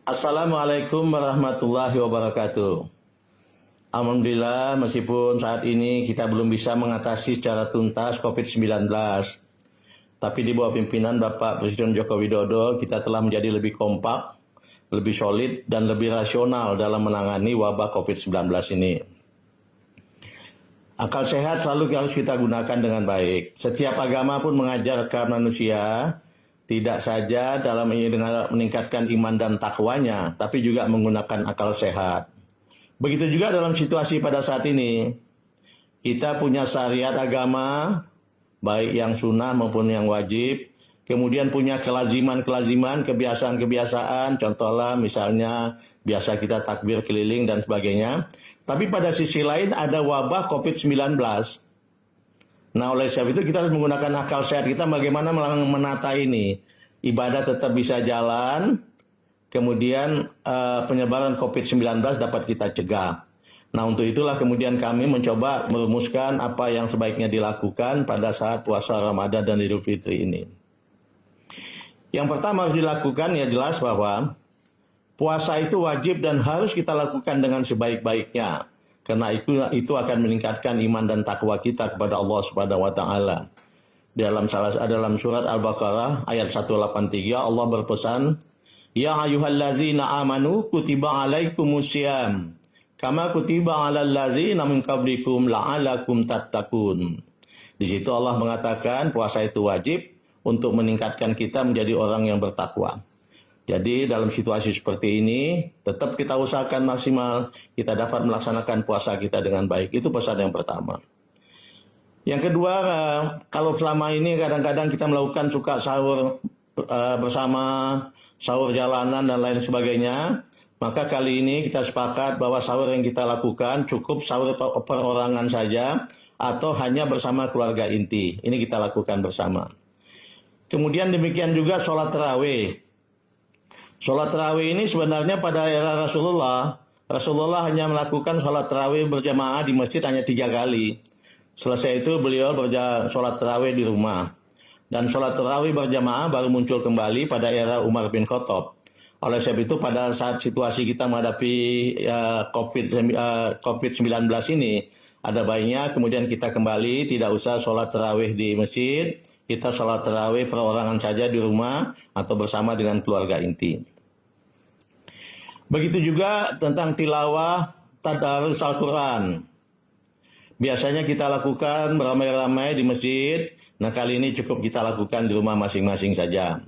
Assalamualaikum warahmatullahi wabarakatuh. Alhamdulillah, meskipun saat ini kita belum bisa mengatasi secara tuntas COVID-19, tapi di bawah pimpinan Bapak Presiden Joko Widodo, kita telah menjadi lebih kompak, lebih solid, dan lebih rasional dalam menangani wabah COVID-19 ini. Akal sehat selalu harus kita gunakan dengan baik. Setiap agama pun mengajarkan manusia tidak saja dalam dengan meningkatkan iman dan takwanya, tapi juga menggunakan akal sehat. Begitu juga dalam situasi pada saat ini, kita punya syariat agama, baik yang sunnah maupun yang wajib, kemudian punya kelaziman-kelaziman, kebiasaan-kebiasaan, contohnya misalnya biasa kita takbir keliling dan sebagainya. Tapi pada sisi lain ada wabah COVID-19. Nah, oleh sebab itu kita harus menggunakan akal sehat kita bagaimana menata ini. Ibadah tetap bisa jalan, kemudian penyebaran COVID-19 dapat kita cegah. Nah, untuk itulah kemudian kami mencoba merumuskan apa yang sebaiknya dilakukan pada saat puasa Ramadan dan Idul Fitri ini. Yang pertama harus dilakukan ya jelas bahwa puasa itu wajib dan harus kita lakukan dengan sebaik-baiknya. Karena itu akan meningkatkan iman dan takwa kita kepada Allah Subhanahu wa taala. Dalam surat Al-Baqarah ayat 183 Allah berpesan, "Ya ayyuhallazina amanu kutiba alaikumusiyam kama kutiba alal ladzina min qablikum la'alakum tattaqun." Di situ Allah mengatakan puasa itu wajib untuk meningkatkan kita menjadi orang yang bertakwa. Jadi dalam situasi seperti ini, tetap kita usahakan maksimal, kita dapat melaksanakan puasa kita dengan baik. Itu pesan yang pertama. Yang kedua, kalau selama ini kadang-kadang kita melakukan suka sahur bersama, sahur jalanan dan lain sebagainya, maka kali ini kita sepakat bahwa sahur yang kita lakukan cukup sahur perorangan saja, atau hanya bersama keluarga inti. Ini kita lakukan bersama. Kemudian demikian juga sholat tarawih. Sholat tarawih ini sebenarnya pada era Rasulullah hanya melakukan sholat tarawih berjamaah di masjid hanya 3 kali. Selesai itu beliau sholat tarawih di rumah. Dan sholat tarawih berjamaah baru muncul kembali pada era Umar bin Khattab. Oleh sebab itu pada saat situasi kita menghadapi COVID-19 ini, ada baiknya kemudian kita kembali tidak usah sholat tarawih di masjid, kita sholat tarawih perorangan saja di rumah atau bersama dengan keluarga inti. Begitu juga tentang tilawah tadarus Al-Quran. Biasanya kita lakukan beramai-ramai di masjid, nah kali ini cukup kita lakukan di rumah masing-masing saja.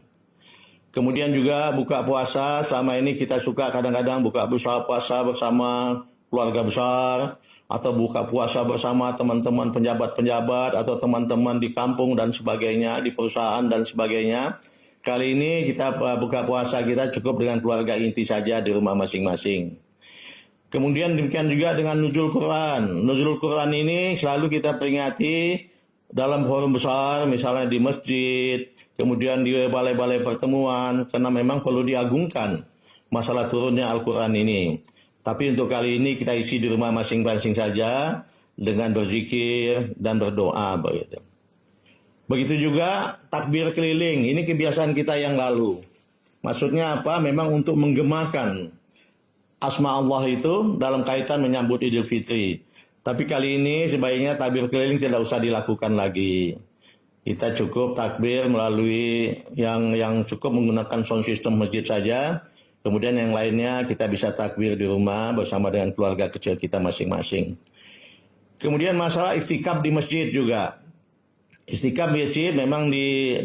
Kemudian juga buka puasa, selama ini kita suka kadang-kadang buka puasa bersama keluarga besar, atau buka puasa bersama teman-teman penjabat-penjabat, atau teman-teman di kampung dan sebagainya, di perusahaan dan sebagainya. Kali ini kita buka puasa kita cukup dengan keluarga inti saja di rumah masing-masing. Kemudian demikian juga dengan nuzul Quran. Nuzul Quran ini selalu kita peringati dalam forum besar, misalnya di masjid, kemudian di balai-balai pertemuan, karena memang perlu diagungkan masalah turunnya Al-Quran ini. Tapi untuk kali ini kita isi di rumah masing-masing saja dengan berzikir dan berdoa begitu. Begitu juga takbir keliling, ini kebiasaan kita yang lalu. Maksudnya apa? Memang untuk menggemakan asma Allah itu dalam kaitan menyambut Idul Fitri. Tapi kali ini sebaiknya takbir keliling tidak usah dilakukan lagi. Kita cukup takbir melalui yang cukup menggunakan sound system masjid saja. Kemudian yang lainnya kita bisa takbir di rumah bersama dengan keluarga kecil kita masing-masing. Kemudian masalah iktikaf di masjid juga. Iktikaf di masjid memang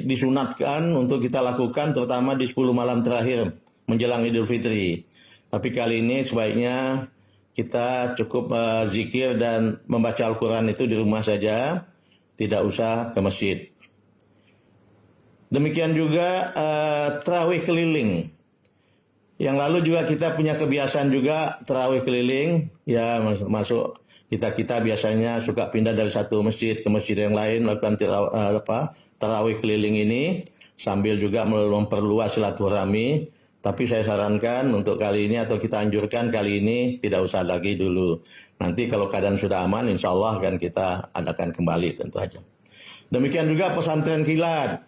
disunatkan untuk kita lakukan terutama di 10 malam terakhir menjelang Idul Fitri. Tapi kali ini sebaiknya kita cukup zikir dan membaca Al-Quran itu di rumah saja, tidak usah ke masjid. Demikian juga tarawih keliling. Yang lalu juga kita punya kebiasaan juga tarawih keliling, ya masuk kita biasanya suka pindah dari satu masjid ke masjid yang lain melakukan tarawih keliling ini sambil juga memperluas silaturahmi. Tapi saya sarankan untuk kali ini atau kita anjurkan kali ini tidak usah lagi dulu. Nanti kalau keadaan sudah aman, insya Allah akan kita adakan kembali tentu saja. Demikian juga pesantren kilat.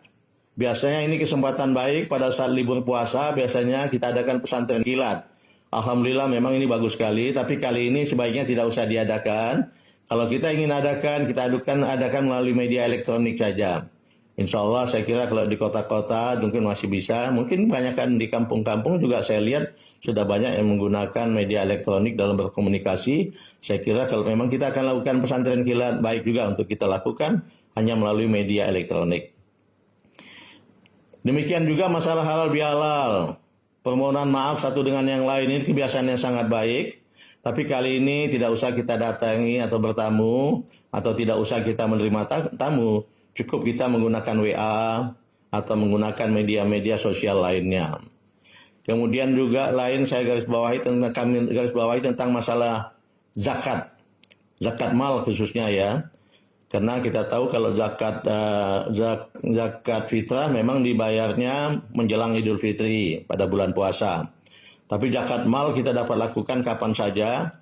Biasanya ini kesempatan baik pada saat libur puasa, biasanya kita adakan pesantren kilat. Alhamdulillah memang ini bagus sekali, tapi kali ini sebaiknya tidak usah diadakan. Kalau kita ingin adakan, kita adakan melalui media elektronik saja. Insya Allah saya kira kalau di kota-kota mungkin masih bisa, mungkin banyakkan di kampung-kampung juga saya lihat sudah banyak yang menggunakan media elektronik dalam berkomunikasi. Saya kira kalau memang kita akan lakukan pesantren kilat, baik juga untuk kita lakukan hanya melalui media elektronik. Demikian juga masalah halal bihalal. Permohonan maaf satu dengan yang lain ini kebiasaan yang sangat baik. Tapi kali ini tidak usah kita datangi atau bertamu, atau tidak usah kita menerima tamu. Cukup kita menggunakan WA atau menggunakan media-media sosial lainnya. Kemudian juga lain saya garis bawahi tentang masalah zakat. Zakat mal khususnya ya. Karena kita tahu kalau zakat fitrah memang dibayarnya menjelang Idul Fitri pada bulan puasa. Tapi zakat mal kita dapat lakukan kapan saja.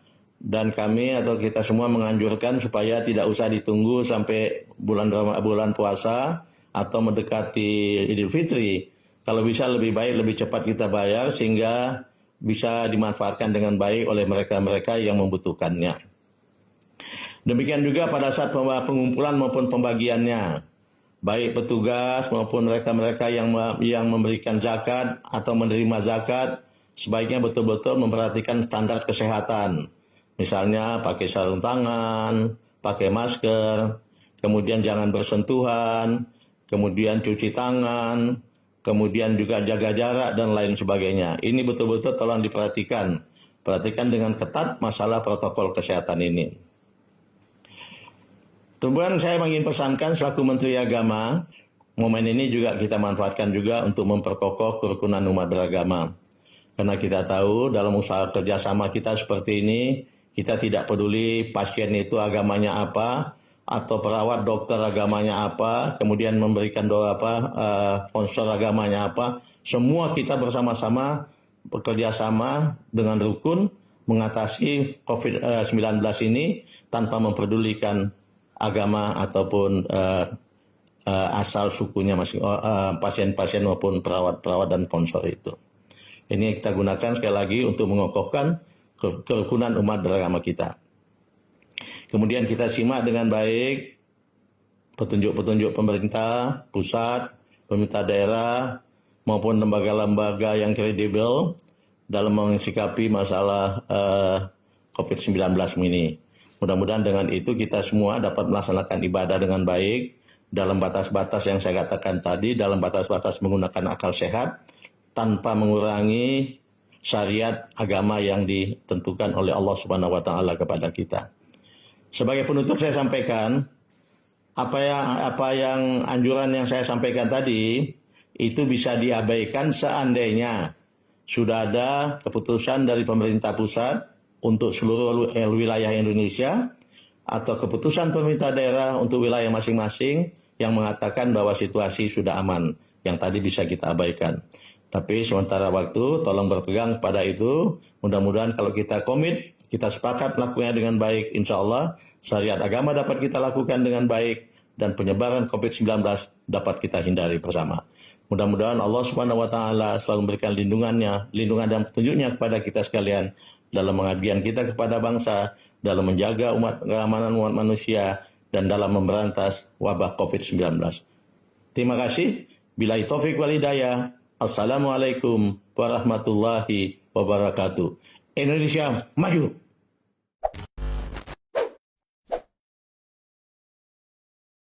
Dan kami atau kita semua menganjurkan supaya tidak usah ditunggu sampai bulan puasa atau mendekati Idul Fitri. Kalau bisa lebih baik, lebih cepat kita bayar sehingga bisa dimanfaatkan dengan baik oleh mereka-mereka yang membutuhkannya. Demikian juga pada saat pengumpulan maupun pembagiannya. Baik petugas maupun mereka-mereka yang memberikan zakat atau menerima zakat, sebaiknya betul-betul memperhatikan standar kesehatan. Misalnya pakai sarung tangan, pakai masker, kemudian jangan bersentuhan, kemudian cuci tangan, kemudian juga jaga jarak dan lain sebagainya. Ini betul-betul tolong diperhatikan. Perhatikan dengan ketat masalah protokol kesehatan ini. Kemudian saya ingin pesankan selaku Menteri Agama, momen ini juga kita manfaatkan juga untuk memperkokoh kerukunan umat beragama. Karena kita tahu dalam usaha kerjasama kita seperti ini, kita tidak peduli pasien itu agamanya apa, atau perawat dokter agamanya apa, kemudian memberikan doa sponsor agamanya apa. Semua kita bersama-sama bekerja sama dengan rukun mengatasi COVID-19 ini tanpa memperdulikan agama ataupun asal sukunya pasien-pasien maupun perawat-perawat dan sponsor itu. Ini kita gunakan sekali lagi untuk mengokohkan kerukunan umat beragama kita. Kemudian kita simak dengan baik petunjuk-petunjuk pemerintah pusat, pemerintah daerah, maupun lembaga-lembaga yang kredibel dalam mensikapi masalah COVID-19 ini. Mudah-mudahan dengan itu kita semua dapat melaksanakan ibadah dengan baik dalam batas-batas yang saya katakan tadi, dalam batas-batas menggunakan akal sehat, tanpa mengurangi syariat agama yang ditentukan oleh Allah Subhanahu wa taala kepada kita. Sebagai penutup saya sampaikan apa yang anjuran yang saya sampaikan tadi itu bisa diabaikan seandainya sudah ada keputusan dari pemerintah pusat untuk seluruh wilayah Indonesia atau keputusan pemerintah daerah untuk wilayah masing-masing yang mengatakan bahwa situasi sudah aman, yang tadi bisa kita abaikan. Tapi sementara waktu, tolong berpegang pada itu. Mudah-mudahan kalau kita komit, kita sepakat melakukannya dengan baik, insya Allah syariat agama dapat kita lakukan dengan baik dan penyebaran COVID-19 dapat kita hindari bersama. Mudah-mudahan Allah Subhanahu wa taala selalu memberikan lindungan dan petunjuknya kepada kita sekalian dalam pengabdian kita kepada bangsa, dalam menjaga keamanan umat manusia, dan dalam memberantas wabah COVID-19. Terima kasih. Billahi taufik wal hidayah. Assalamualaikum warahmatullahi wabarakatuh. Indonesia maju.